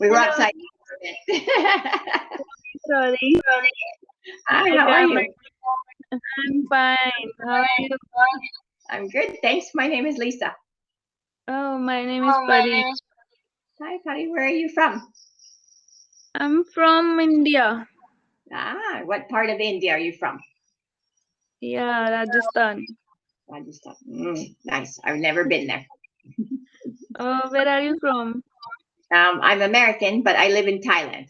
We were Hello. upside down. Sorry. Hi, Like how are you? I'm fine. How are you? I'm good, thanks. My name is Lisa. Oh, my name is Pari. Hi, Patty. Where are you from? I'm from India. What part of India are you from? Yeah, Rajasthan. Rajasthan. Nice. I've never been there. Where are you from? I'm American, but I live in Thailand.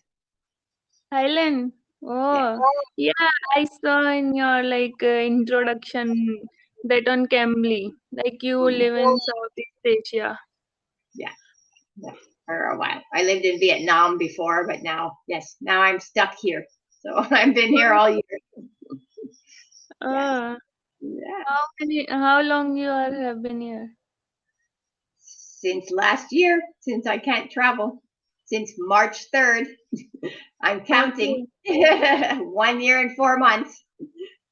Thailand. Yeah. Oh, yeah. I saw in your introduction that on Cambly, like you Mhm. live in Southeast Asia. Yeah. Yeah. For a while. I lived in Vietnam before, but now, yes, now I'm stuck here. So I've been here all year. Yes. Uh, Yeah. how long you have been here? Since last year, since I can't travel, since March 3rd, I'm counting. Okay. 1 year and 4 months.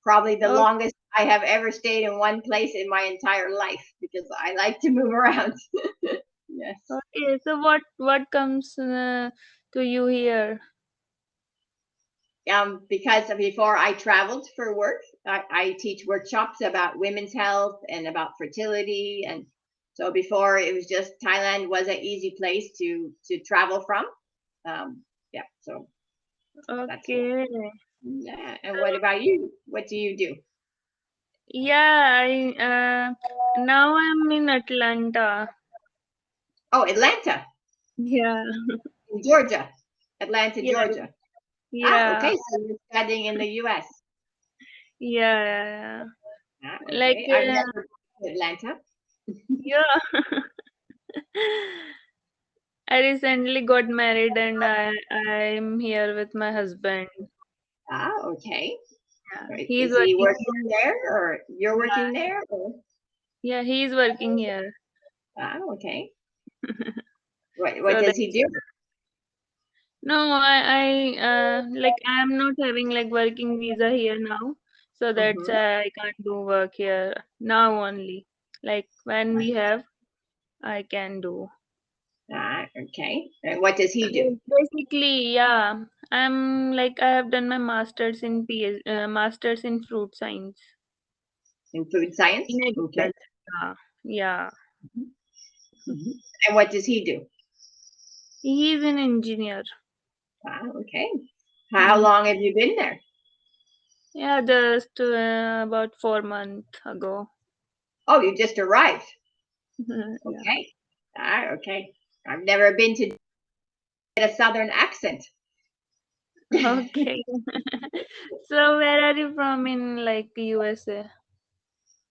Probably the Okay. longest I have ever stayed in one place in my entire life because I like to move around. Yes. Okay. So what comes to you here? Because before I traveled for work, I teach workshops about women's health and about fertility, and so before it was just Thailand was an easy place to travel from. Yeah, so that's what. Okay. Yeah. And what about you? What do you do? Yeah, I now I'm in Atlanta. Oh, Atlanta, Yeah, in Georgia. Atlanta, yeah, Georgia. yeah, Okay. So you're studying in the U.S. yeah. Like Okay. I've never been to Atlanta. yeah. I recently got married and I'm here with my husband. Okay. Yeah, Right. he's Is he working working there, or you're here. working there? Or? Yeah, he's working here. Okay. What So does that he do? no, I'm not having like working visa here now. So that's Mm-hmm. I can't do work here now only. Like when we have, I can do. Okay. And what does he do? Basically, yeah, I have done my masters in fruit science In food science? in Okay. agriculture. Yeah, Mm-hmm. And what does he do? he's an engineer. Okay. How Mhm. long have you been there? Yeah, just about 4 months ago. Oh, you just arrived. Yeah. Okay. Okay. I've never been to get a southern accent. Okay. So where are you from in like USA?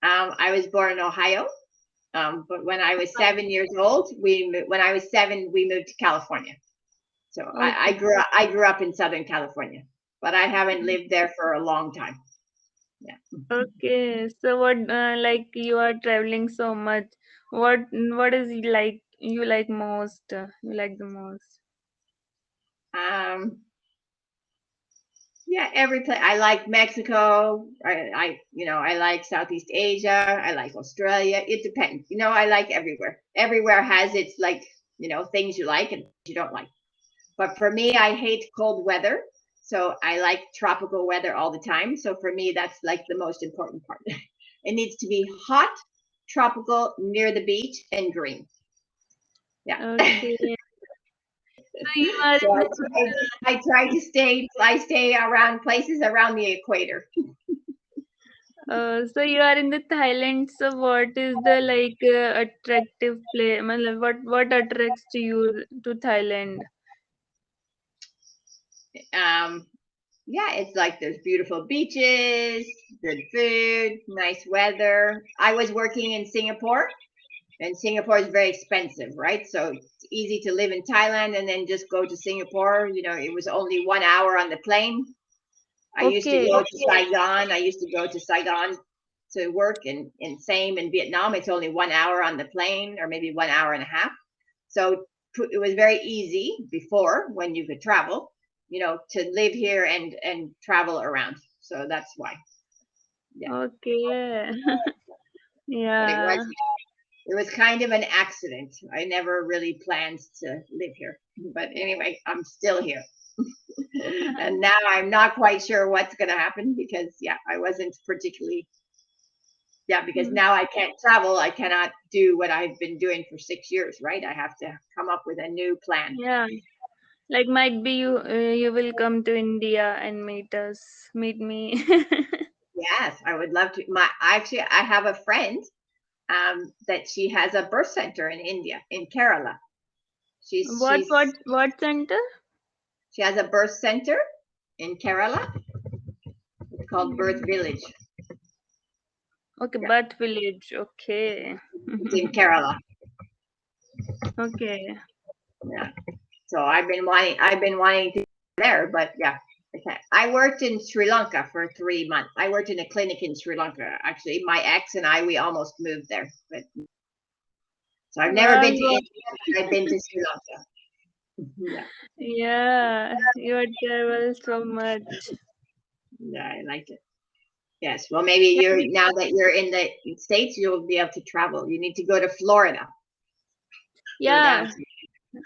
I was born in Ohio, but when I was 7 years old, when I was seven, we moved to California. So I Okay. grew up. I grew up in Southern California, but I haven't lived there for a long time. Yeah. Okay. So what like you are traveling so much. What is you like most? You like the most? Um. Yeah. Every place. I like Mexico. I like Southeast Asia. I like Australia. It depends. I like everywhere. Everywhere has its things you like and you don't like. But for me, I hate cold weather. So I like tropical weather all the time. So for me, that's like the most important part. It needs to be hot, tropical, near the beach, and green. Yeah. Okay. So you are So in I try to stay around places around the equator. so you are in the Thailand. So what is the attractive play? What attracts to you to Thailand? Um, yeah, it's like there's beautiful beaches, good food, nice weather. I was working in Singapore, and Singapore is very expensive, right? So it's easy to live in Thailand and then just go to Singapore. It was only 1 hour on the plane. I used to Okay. go to Saigon. I used to go to Saigon to work, and same in Vietnam. It's only 1 hour on the plane, or maybe 1 hour and a half. So it was very easy before when you could travel, to live here and travel around. So that's why. Yeah. Okay. But it was Yeah. It was kind of an accident. I never really planned to live here. But anyway, I'm still here. And now I'm not quite sure what's going to happen because, yeah, I wasn't particularly, yeah, because now I can't travel. I cannot do what I've been doing for 6 years, right? I have to come up with a new plan. Yeah, like might be you will come to India and meet me. Yes, I would love to. Actually, I have a friend that she has a birth center in India, in Kerala. She's What she's what what center? she has a birth center in Kerala. It's called Birth Village. Okay, Yeah, Bath village. Okay. it's in Kerala. Okay. Yeah. So I've been wanting to go there, but yeah, I can't. I worked in Sri Lanka for 3 months. I worked in a clinic in Sri Lanka. Actually, my ex and I, we almost moved there. But so I've never Wow. been to India, but I've been to Sri Lanka. Yeah. Yeah, you travel so much. Yeah, I like it. Yes. Well, maybe you're now that you're in the States, you'll be able to travel. You need to go to Florida. Go down Yeah, to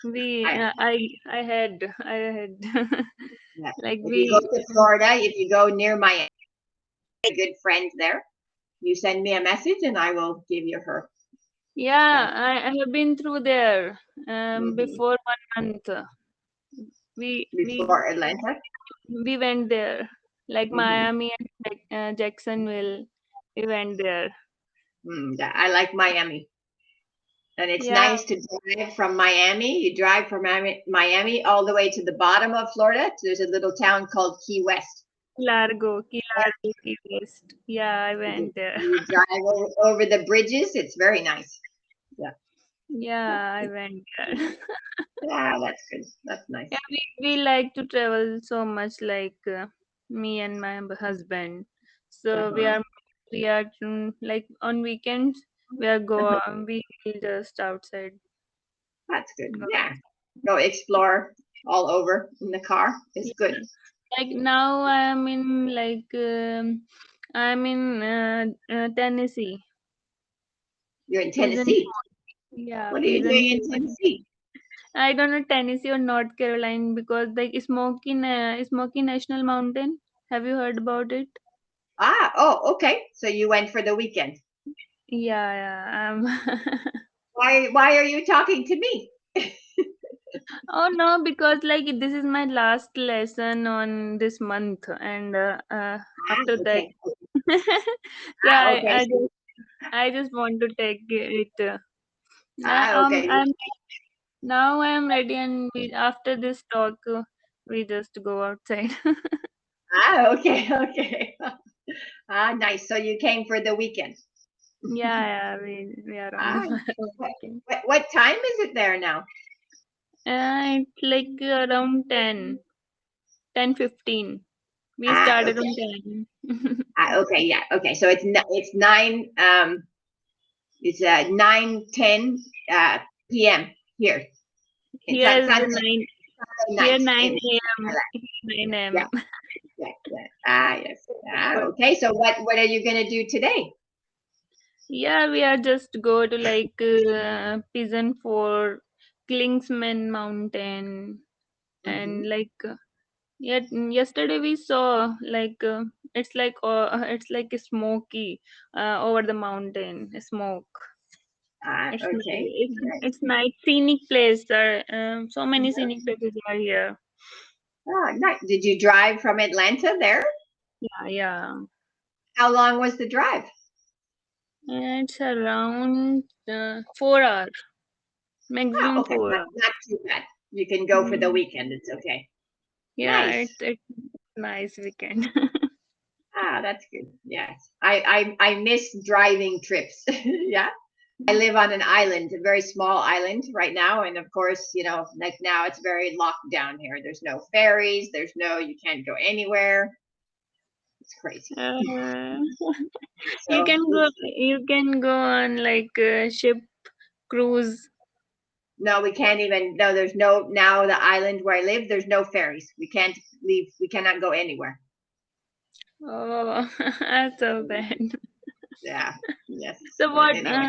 we I, I had yeah. like If you go we to Florida, if you go near my good friend there, you send me a message and I will give you her. yeah, Yeah. I have been through there Hmm. before 1 month. We Before Atlanta. we went there like Hmm. Miami and Jacksonville. We went there. Yeah, I like Miami. And it's Yeah, nice to drive from Miami. You drive from Miami all the way to the bottom of Florida. There's a little town called Key West. Key Largo, Key West. Yeah, I went there. You drive over the bridges. It's very nice. Yeah. Yeah, I went there. Yeah, that's good. That's nice. Yeah, we like to travel so much, like me and my husband. So Uh-huh. we are like on weekends we are go Uh-huh. we will just outside. That's good. Go. Yeah. Go explore all over in the car. It's good. Yeah. Like now I'm in Tennessee. You're in Pigeon. Tennessee. Yeah, What are you Pigeon. doing in Tennessee? I don't know Tennessee or North Carolina because like Smoky National Mountain. Have you heard about it? Oh, okay. So you went for the weekend. Yeah, yeah. Why are you talking to me? Oh no, because like this is my last lesson on this month, and after that, Okay. so Okay. I just want to take it. Okay. Now I'm ready, and after this talk, we just go outside. Okay. Okay. Nice. So you came for the weekend. Yeah, yeah, we are on Ah, the what, weekend. what time is it there now? It's like around 10:15. We started Okay. on 10. Okay. Yeah. Okay. So it's 9. It's 9:10 p.m. here. It's Here is Sunday 9. Here night 9 in a.m. Thailand. 9 Yeah. a.m. Yeah. Yeah. Yes. But Okay. So what are you gonna do today? yeah, we are just go to like Pigeon for Klingsman Mountain Hmm. and like yesterday we saw like it's like a smoky over the mountain smoke. It's nice. Okay. It's nice scenic place. So many scenic places are here. Oh, nice. Did you drive from Atlanta there? Yeah, yeah. How long was the drive? It's around 4 hours, Oh, maximum okay. 4 hours. Not too bad. You can go for the Mm. weekend. It's okay. Yeah, Nice. it's nice weekend. That's good. Yes. I miss driving trips. Yeah. I live on an island, a very small island right now. And of course, like now it's very locked down here. There's no ferries. You can't go anywhere. It's crazy. Uh, you So can go. You can go on like ship cruise. no, we can't even, no, there's no, now the island where I live, there's no ferries. We can't leave. We cannot go anywhere. Oh, that's so bad. Yeah. Yes. So But anyway.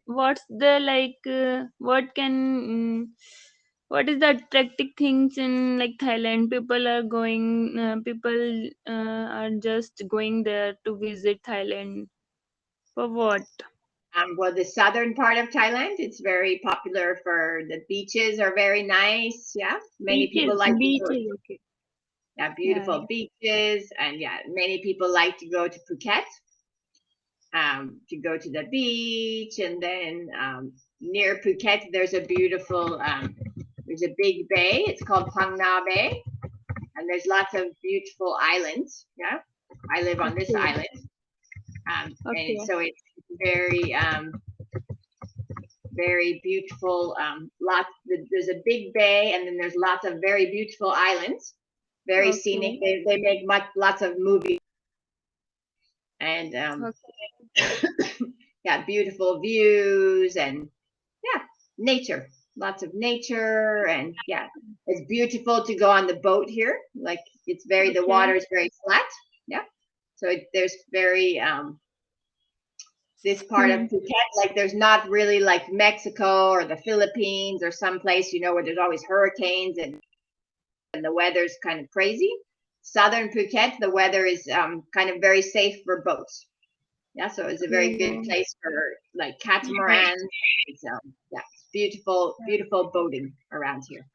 what's the what is the attractive things in like Thailand? People are just going there to visit Thailand for what? Well, the southern part of Thailand, it's very popular for the beaches are very nice. Yeah, many people like to go. Beaches. Okay. Yeah, Yeah, beautiful beaches, and yeah, many people like to go to Phuket, to go to the beach, and then near Phuket, there's a big bay. It's called Phang Nga Bay, and there's lots of beautiful islands. Yeah, I live on this okay. island, and Okay. so it's very very beautiful. There's a big bay, and then there's lots of very beautiful islands, very scenic. Okay. They make lots of movies, and Okay. yeah, beautiful views, and yeah, nature, lots of nature, and yeah, it's beautiful to go on the boat here. Like the Okay. water is very flat. Yeah, so there's very this part of Hmm. Phuket, like there's not really like Mexico or the Philippines or someplace, where there's always hurricanes and the weather's kind of crazy. Southern Phuket, the weather is kind of very safe for boats. Yeah, so it's a very good Oh, place for like yeah. catamarans. Yeah, it's beautiful, beautiful boating around here.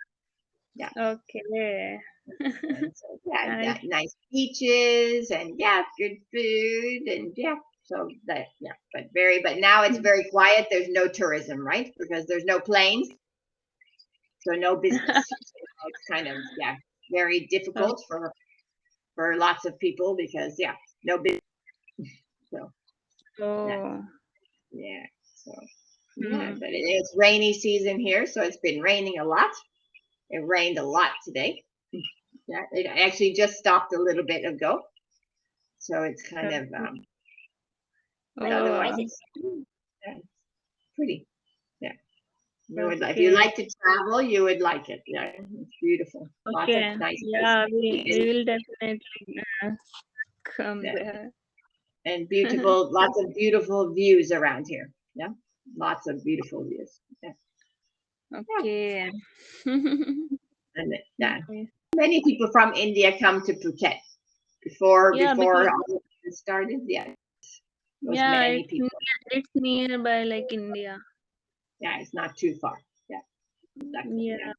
Yeah, Okay. and so yeah, Nice. nice beaches and yeah, good food and yeah. So that yeah, but now it's very quiet. There's no tourism, right? Because there's no planes, so no business. So it's kind of yeah, very difficult for lots of people because yeah, no business. So yeah, Oh. yeah. So yeah, Hmm. but it's rainy season here, so it's been raining a lot. It rained a lot today. Yeah, it actually just stopped a little bit ago. So it's kind of, but otherwise Oh. it's yeah, pretty. Yeah, if you Okay. like to travel, you would like it. Yeah, it's beautiful. Lots of Okay. nice places Yeah, to we visit. will definitely come Yeah, there. and beautiful, lots of beautiful views around here. Yeah, lots of beautiful views. Yeah, yeah, Okay. and yeah, Nice. many people from India come to Phuket before Yeah, before because all of this started. Yeah, there was yeah, many people. it's nearby like India. Yeah, it's not too far. Yeah, exactly. Yeah. Yeah.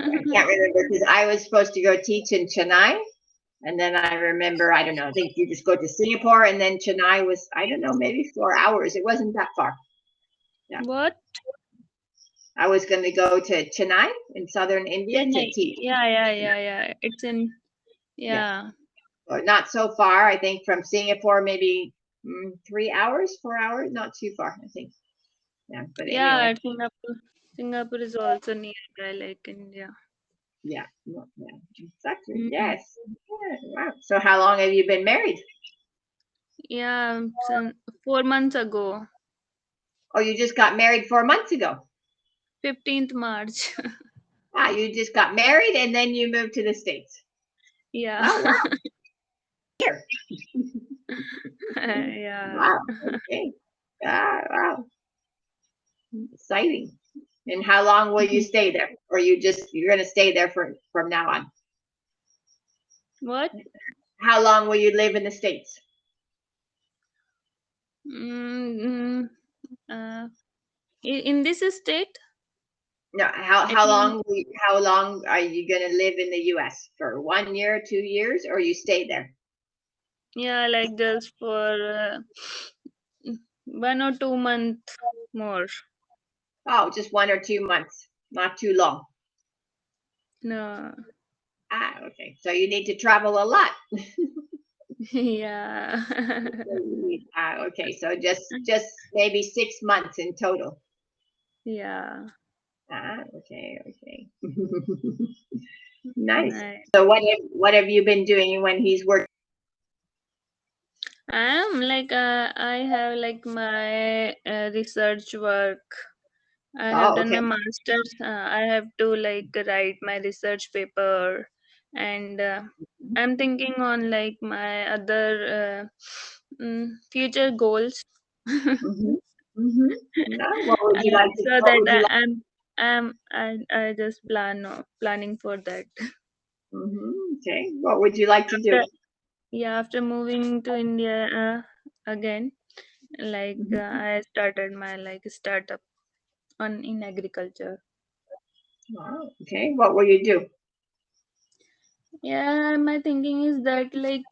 I can't remember because I was supposed to go teach in Chennai. And then I remember, I don't know, I think you just go to Singapore and then Chennai was, I don't know, maybe 4 hours. It wasn't that far. Yeah. What? I was going to go to Chennai in southern India to Chennai. teach. Yeah, yeah, Yeah. yeah, yeah. It's in Yeah. yeah. Or not so far. I think from Singapore, maybe 3 hours, 4 hours, not too far, I think. Yeah. But Yeah, anyway, Singapore. Singapore is also nearby like India. yeah. Yeah. Exactly. Mm. Yes. Yeah, wow. So how long have you been married? Yeah, 4 months ago, Oh, you just got married 4 months ago. 15th March. Ah, you just got married and then you moved to the States. Yeah. Oh, wow. Here. Yeah. Wow. Okay. Ah, wow. Exciting. And how long will you stay there? Or you're gonna stay there from now on? What? How long will you live in the States? Mm, uh, in this state, No, I think, how long are you gonna live in the US? For 1 year, 2 years, or you stay there? yeah, like just for 1 or 2 months more. Oh, just 1 or 2 months. Not too long. No. Ah, okay. So you need to travel a lot. Yeah. Okay. So just maybe 6 months in total. Yeah. Ah, okay, okay. Nice. Nice. So what have you been doing when he's working? I'm like I have like my research work. I have Oh, done okay. my master's. I have to like write my research paper, and I'm thinking on like my other future goals. Mm-hmm. No, what would you like to? So What that would you like? I just planning for that. Okay. What would you like to do? After, yeah, after moving to India again, like Mhm. I started my like startup on in agriculture. Wow. Okay. What will you do? Yeah, my thinking is that like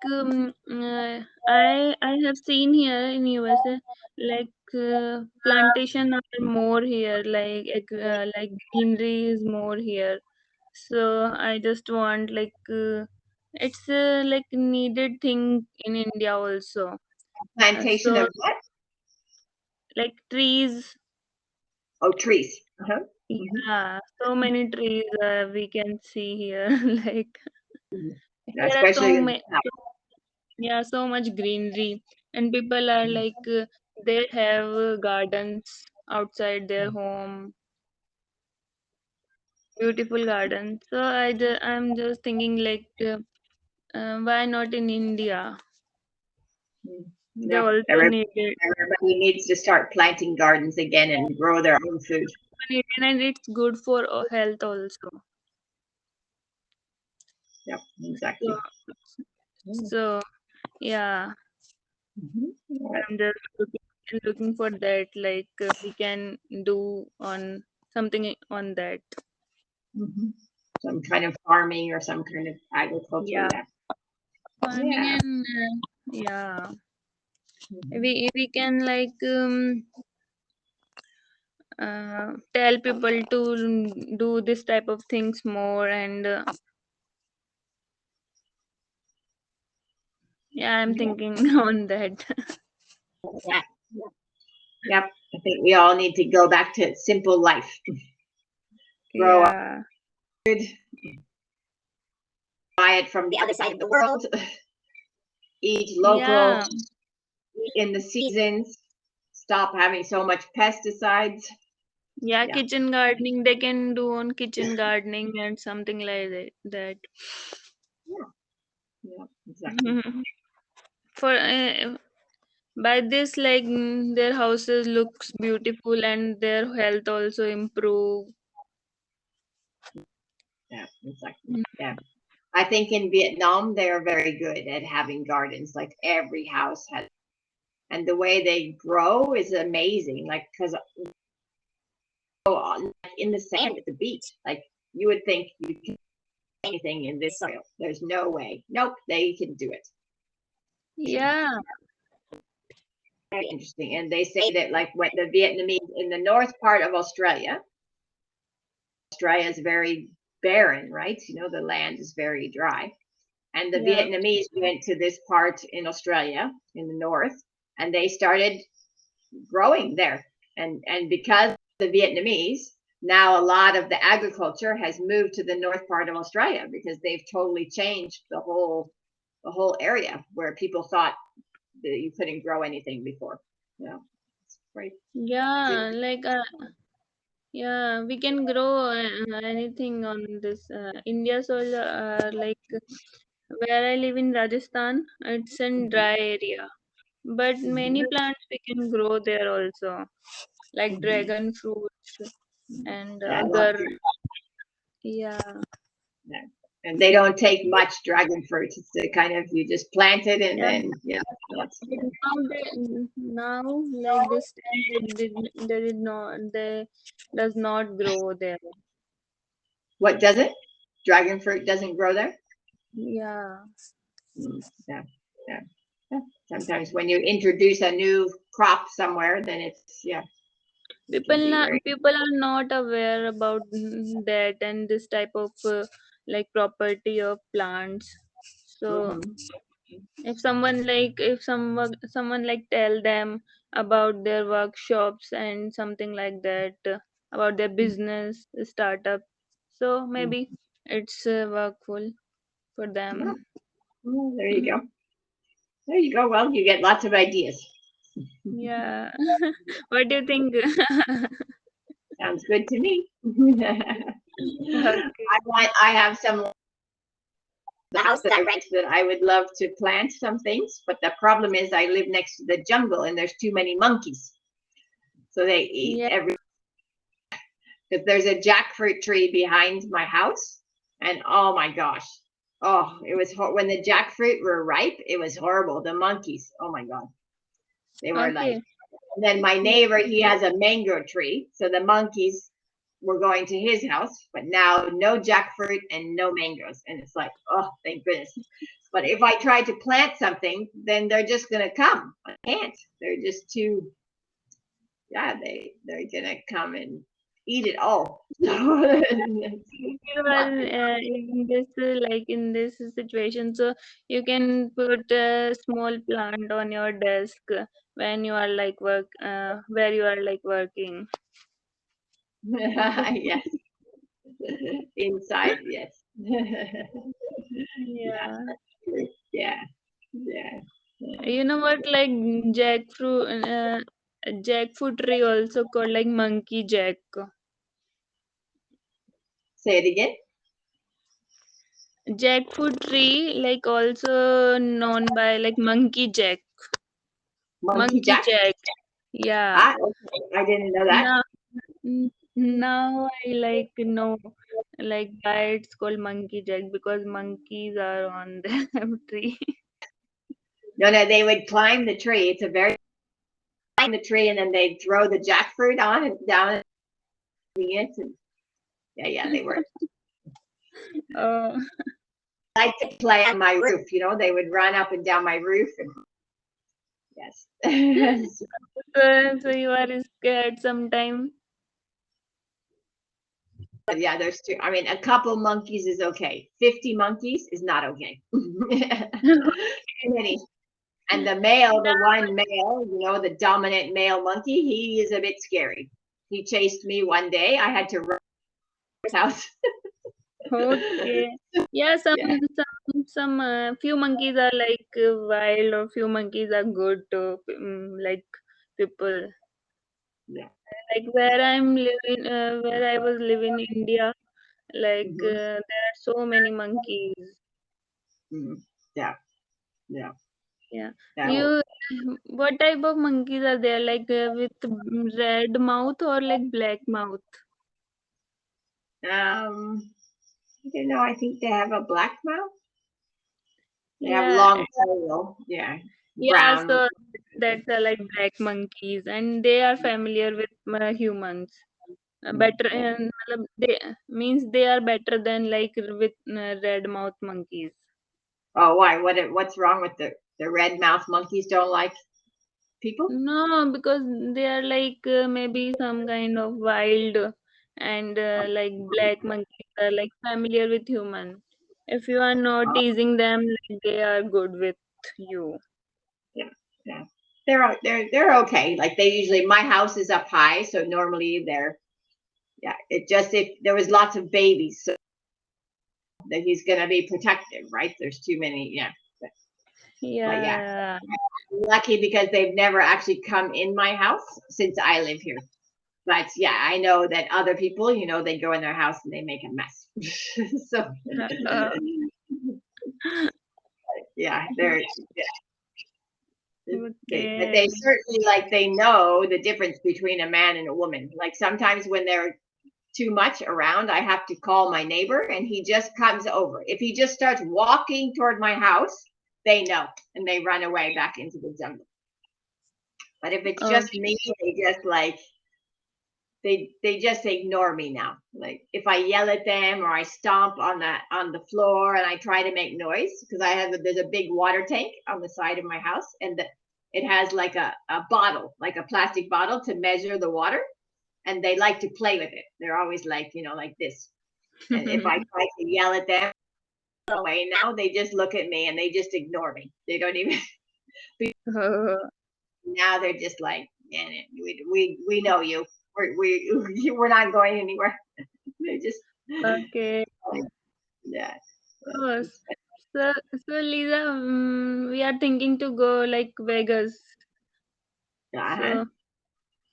I have seen here in USA like plantation are more here, like greenery is more here. So I just want like it's like needed thing in India also. Plantation So of what? like trees, Oh, trees. Uh-huh. hmm yeah, so many trees we can see here. Like hmm there are Especially in the south. yeah, so much greenery, and people are like they have gardens outside their home, beautiful gardens. So I'm just thinking like why not in India? They Yeah. also Everybody, need it, everybody needs to start planting gardens again and grow their own food. and it's good for health also. Yep. So, Exactly. so yeah, All right. I'm just looking for that. Like we can do on something on that. hmm Some kind of farming or some kind of agriculture. Yeah, Yeah. farming Yeah. and yeah. hmm We can like tell people to do this type of things more, and yeah, I'm Yeah. thinking on that. Yeah. Yep. I think we all need to go back to simple life. Grow up Yeah, good, buy it from the other side of the world, eat local, yeah, eat in the seasons, stop having so much pesticides. yeah, Yeah. kitchen gardening they can do on kitchen gardening and something like that. Yeah. Yeah. Exactly. For by this like their houses looks beautiful and their health also improve. Yeah. Exactly. Yeah. I think in Vietnam they are very good at having gardens. Like every house has, and the way they grow is amazing. Like because like in the sand at the beach, like you would think you can do anything in this soil. There's no way. Nope, they can do it. Yeah, Very interesting. And they say that like when the Vietnamese in the north part of Australia is very barren, right? You know, the land is very dry. And the yeah, Vietnamese went to this part in Australia in the north and they started growing there. And because the Vietnamese, now a lot of the agriculture has moved to the north part of Australia because they've totally changed the whole area where people thought that you couldn't grow anything before. You know, it's great. yeah, like yeah, we can grow anything on this India soil. Like where I live in Rajasthan, it's in Mhm, dry area, but many mhm, plants we can grow there also, like mhm. dragon fruits and Yeah, I love agar. that. Yeah, Yeah. And they don't take much dragon fruit. It's the kind of you just plant it and yeah. then that's But now like this time they did not they does not grow there. what does it? Dragon fruit doesn't grow there. Yeah. Yeah, yeah, yeah. Sometimes when you introduce a new crop somewhere, then it's yeah, it can be very. People are not aware about that and this type of like property of plants. So hmm if someone like tell them about their workshops and something like that, about their business startup, so maybe it's workful for Yeah. them. Well, there you Mhm. go. There you go. Well, you get lots of ideas. Yeah. What do you think? Sounds good to me. Okay. I have some the house that I rent that I would love to plant some things, but the problem is I live next to the jungle and there's too many monkeys. So they eat Yeah. every. Because there's a jackfruit tree behind my house, and oh my gosh, oh, it was when the jackfruit were ripe. It was horrible. The monkeys, oh my god, they were like. Okay. And then my neighbor, he has a mango tree, so the monkeys were going to his house, but now no jackfruit and no mangoes, and it's like, oh, thank goodness. But if I try to plant something, then they're just gonna come. I can't. They're just too. Yeah, they're gonna come and eat it all. You Not are in this like in this situation, so you can put a small plant on your desk when you are like where you are like working. yes, inside, yes. Yeah, Yeah. yeah, yeah. You know what? Like jackfruit tree also called like monkey jack. Say it again. Jackfruit tree like also known by like monkey jack. Monkey Monkey jack. jack. Yeah. Ah, okay. I didn't know that. Now, now I like know like why it's called monkey jack because monkeys are on the tree. No, no, they would climb the tree. It's a very climb the tree, and then they'd throw the jackfruit on and down and it. And yeah, yeah, they were. Oh, I like to play on my roof. They would run up and down my roof, and yes. so you are scared sometime. But yeah, there's two. I mean, a couple monkeys is okay. 50 monkeys is not okay. Too many. And the male, the one male, the dominant male monkey, he is a bit scary. He chased me one day. I had to run to his house. Okay. Yeah, Yeah, some few monkeys are like wild or few monkeys are good to like people. yeah. Like where I was living in India, like Hmm. there are so many monkeys. Hmm. Yeah, yeah. Yeah. That was, You, what type of monkeys are there? Like with red mouth or like black mouth? I don't know. I think they have a black mouth. They have Yeah, long tail. Yeah, yeah. brown. So that's like black monkeys, and they are familiar with humans. Better, and they means they are better than like with red mouth monkeys. Oh, why? What's wrong with the red mouth monkeys? Don't like people? No, because they are like maybe some kind of wild, and like black monkeys are like familiar with human. If you are not Oh, teasing them, like they are good with you. yeah, yeah. They're okay. Like they usually, my house is up high, so normally they're yeah. It just if there was lots of babies, so that he's gonna be protective, right? There's too many, yeah. But yeah, Yeah. lucky because they've never actually come in my house since I live here. But yeah, I know that other people, they go in their house and they make a mess. So Uh, yeah, they're but okay. they certainly like they know the difference between a man and a woman. Like sometimes when they're too much around, I have to call my neighbor and he just comes over. If he just starts walking toward my house, they know and they run away back into the jungle. But if it's just Okay. me, they just like they just ignore me now. Like if I yell at them or I stomp on the floor and I try to make noise because there's a big water tank on the side of my house and it has like a bottle, like a plastic bottle to measure the water and they like to play with it. They're always like, like this. And if I try to yell at them away now, they just look at me and they just ignore me. They don't even now they're just like, man, we know you. We're not going anywhere. They just Okay. yeah. Oh, so Lisa, we are thinking to go like Vegas. Uh-huh. So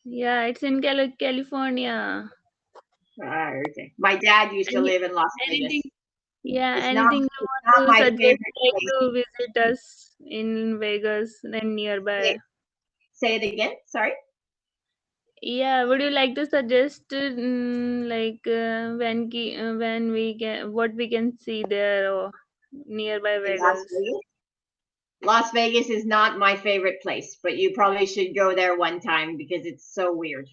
yeah, it's in California. Okay. My dad used to Any live in Las anything? Vegas. Yeah, It's not anything you it's want not to my suggest favorite like place. to visit us in Vegas and nearby? Say, say it again. Sorry. Yeah, would you like to suggest when we can what we can see there or nearby In Las Vegas? Vegas. Las Vegas is not my favorite place, but you probably should go there one time because it's so weird.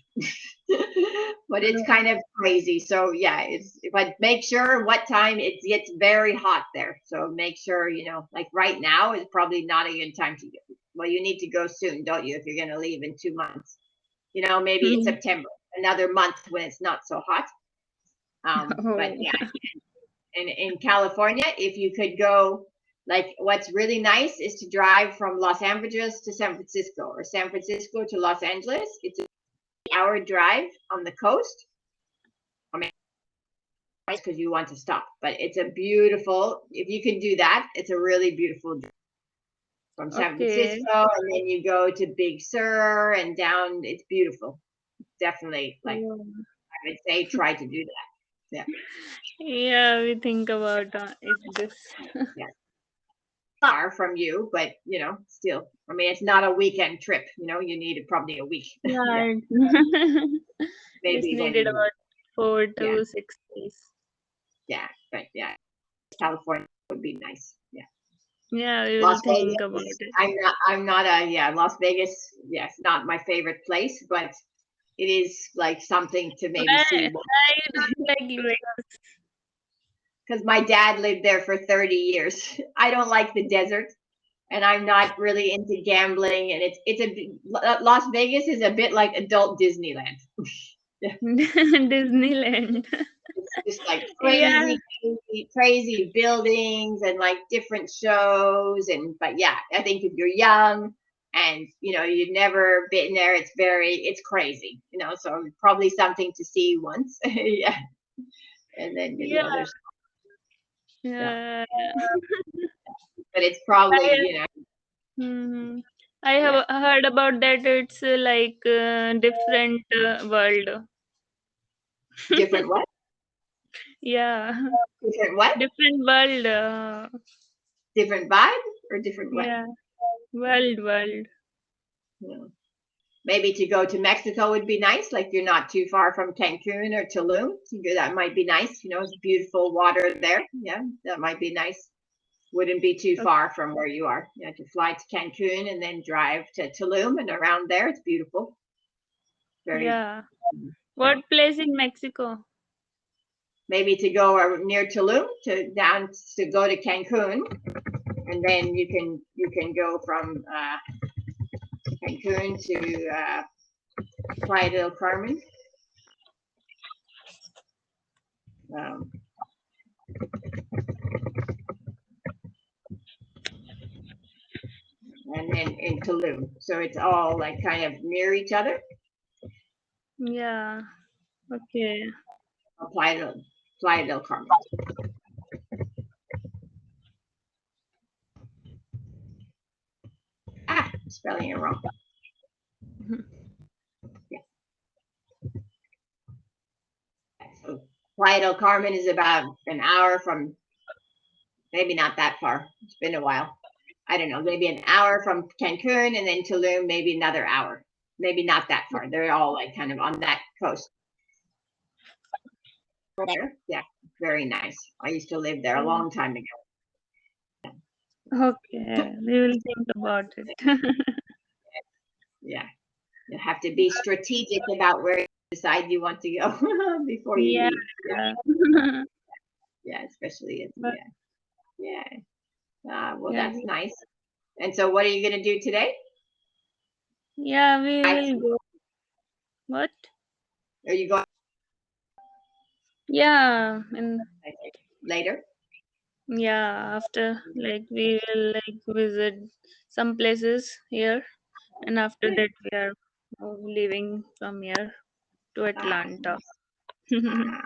But it's kind of crazy. So yeah, but make sure what time it gets very hot there. So make sure, like right now is probably not a good time to go. Well, you need to go soon, don't you, if you're going to leave in 2 months? Maybe it's September, another month when it's not so hot. But Oh, yeah, in California, if you could go, like what's really nice is to drive from Los Angeles to San Francisco or San Francisco to Los Angeles. It's an hour drive on the coast. I mean, because you want to stop, but it's a beautiful, if you can do that, it's a really beautiful drive from San okay. Francisco, and then you go to Big Sur and down. It's beautiful. Definitely, like Yeah, I would say, try to do that. Yeah, yeah, we think about it this. yeah. Far from you, but still. I mean, it's not a weekend trip. You need probably a week. Yeah, Yeah, it's maybe needed even about four yeah, to six days. yeah, but yeah, California would be nice. Yeah, Yeah, we will Las think about Vegas. it. I'm not a yeah. Las Vegas. Yes, not my favorite place, but it is like something to maybe see. Why you don't like Vegas? Because my dad lived there for 30 years. I don't like the desert, and I'm not really into gambling. And Las Vegas is a bit like adult Disneyland. Disneyland. It's just like Yeah, crazy buildings and like different shows. But yeah, I think if you're young and you've never been there, it's crazy. So probably something to see once. Yeah, and then yeah, there's yeah, yeah. but it's probably I, hmm I yeah, have heard about that. It's like different world. different what? Yeah, Different what? different world. Different vibe or different what? Yeah, world. Yeah. Maybe to go to Mexico would be nice. Like you're not too far from Cancun or Tulum. That might be nice. It's beautiful water there. Yeah, that might be nice. Wouldn't be too far from where you are. You have to fly to Cancun and then drive to Tulum and around there. It's beautiful. Very, Yeah. yeah. What place in Mexico? Maybe to go near Tulum to go to Cancun, and then you can go from Cancun to Playa del Carmen. Um, and then in Tulum. So it's all like kind of near each other. Yeah. Okay. Playa del Carmen. Spelling it wrong. Yeah. So Playa del Carmen is about an hour from, maybe not that far. It's been a while. I don't know, maybe an hour from Cancun, and then Tulum, maybe another hour. Maybe not that far. They're all like kind of on that coast. There. Yeah, very nice. I used to live there a long time ago. Okay. We will think about it. Yeah, you have to be strategic about where you decide you want to go before you Yeah. leave. Yeah, especially yeah. Well, Yeah. that's nice. And so, what are you going to do today? Yeah, we Are will go. What? you going Yeah, and later? yeah, after like we will like visit some places here, and after Good. that we are leaving from here to Atlanta. Nice. Ah,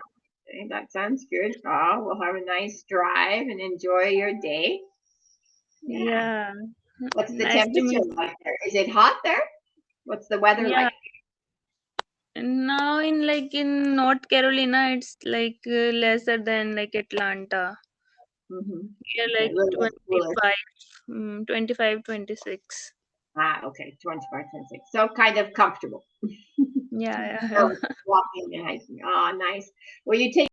okay, that sounds good. Oh, we'll have a nice drive and enjoy your day. Yeah. Yeah, What's the nice to temperature meet. like there? Is it hot there? What's the weather Yeah, like? and now in North Carolina, it's like lesser than like Atlanta. Mm-hmm. Here Okay, a like little bit cooler. 25, 25, 26. Ah, okay, 24, 26. So kind of comfortable Yeah, yeah, for yeah. walking and hiking. Oh, nice. Well, you take